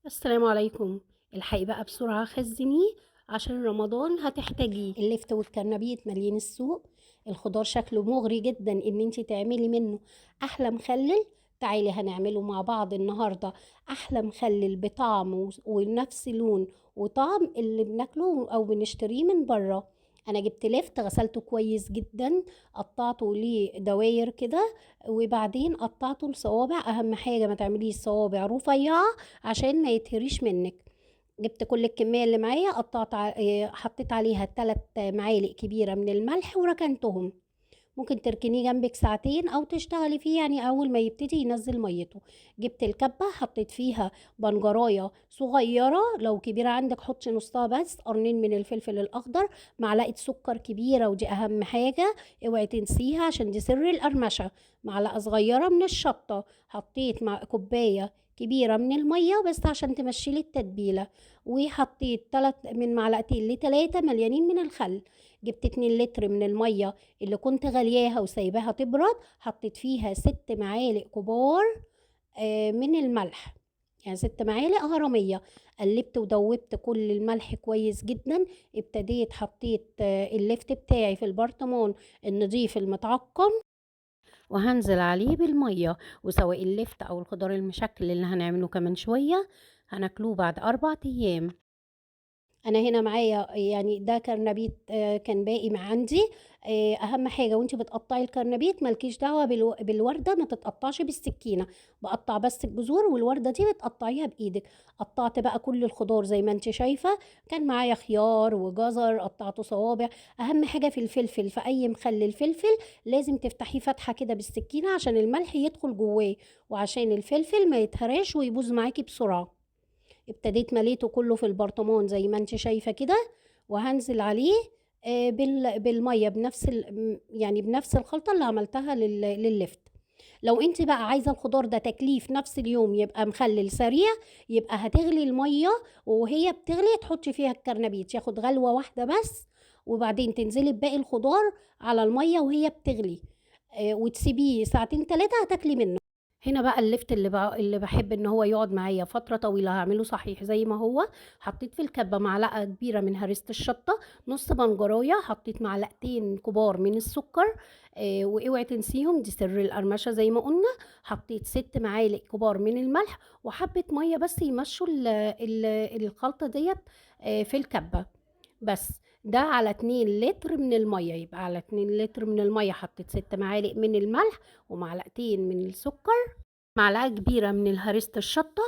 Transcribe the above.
السلام عليكم. الحقي بقى بسرعة خزنيه عشان رمضان هتحتاجيه. اللفت والكرنبيط مالين السوق. الخضار شكله مغري جدا ان انتي تعملي منه احلى مخلل. تعالي هنعمله مع بعض النهاردة. احلى مخلل بطعم ونفس لون وطعم اللي بناكله او بنشتريه من بره. انا جبت لفت غسلته كويس جدا، قطعته لدواير كده، وبعدين قطعته لصوابع. اهم حاجة ما تعمليش صوابع رفيعة عشان ما يتهريش منك. جبت كل الكمية اللي معايا، حطيت عليها 3 معالق كبيرة من الملح وركنتهم. ممكن تركنيه جنبك ساعتين او تشتغلي فيه، يعني اول ما يبتدي ينزل ميته. جبت الكبة حطيت فيها بنجراية صغيرة، لو كبيرة عندك حطي نصها بس، قرنين من الفلفل الاخضر، معلقة سكر كبيرة ودي اهم حاجة اوعي تنسيها عشان دي سر القرمشة. معلقة صغيرة من الشطة. حطيت مع كوباية كبيرة من المية بس عشان تمشيلي التتبيلة. وحطيت من معلقتين ل3 مليانين من الخل. جبت 2 لتر من المية اللي كنت غلياها وسايباها تبرد، حطيت فيها 6 معالق كبار من الملح، يعني 6 معالق هرمية. قلبت ودوبت كل الملح كويس جدا. ابتديت حطيت اللفت بتاعي في البرطمان النضيف المتعقم، وهنزل عليه بالمية. وسواء اللفت او الخضار المشكل اللي هنعمله كمان شوية هناكلوه بعد 4 ايام. انا هنا معايا يعني ده كرنبيط كان باقي مع عندي. اهم حاجه وانت بتقطعي الكرنبيط مالكيش دعوه بالورده، ما تتقطعش بالسكينه. بقطع بس الجذور، والورده دي بتقطعيها بايدك. قطعت بقى كل الخضار زي ما انت شايفه. كان معايا خيار وجزر قطعته صوابع. اهم حاجه في الفلفل، في اي مخلل فلفل لازم تفتحيه فتحه كده بالسكينه عشان الملح يدخل جواه، وعشان الفلفل ما يتهراش ويبوظ معاكي بسرعه. ابتديت مليته كله في البرطمان زي ما انت شايفة كده، وهنزل عليه بالمية بنفس يعني بنفس الخلطة اللي عملتها لللفت. لو انت بقى عايزة الخضار ده تكليف نفس اليوم يبقى مخلل سريع، يبقى هتغلي المية وهي بتغلي تحطي فيها الكرنبيط ياخد غلوة واحدة بس، وبعدين تنزلي بباقي الخضار على المية وهي بتغلي، وتسيبيه ساعتين 3 هتاكلي منه. هنا بقى اللفت اللي بحب ان هو يقعد معايا فتره طويله هعمله صحيح زي ما هو. حطيت في الكبه معلقه كبيره من هريسه الشطه، نص بنجرايه، حطيت معلقتين كبار من السكر، واوعي تنسيهم دي سر القرمشه زي ما قلنا. حطيت 6 معالق كبار من الملح وحبه ميه بس يمشوا الخلطه ديت في الكبه بس. ده على 2 لتر من المية، يبقى على 2 لتر من المية حطيت 6 معالق من الملح ومعلقتين من السكر، معلقة كبيرة من هريسة الشطة،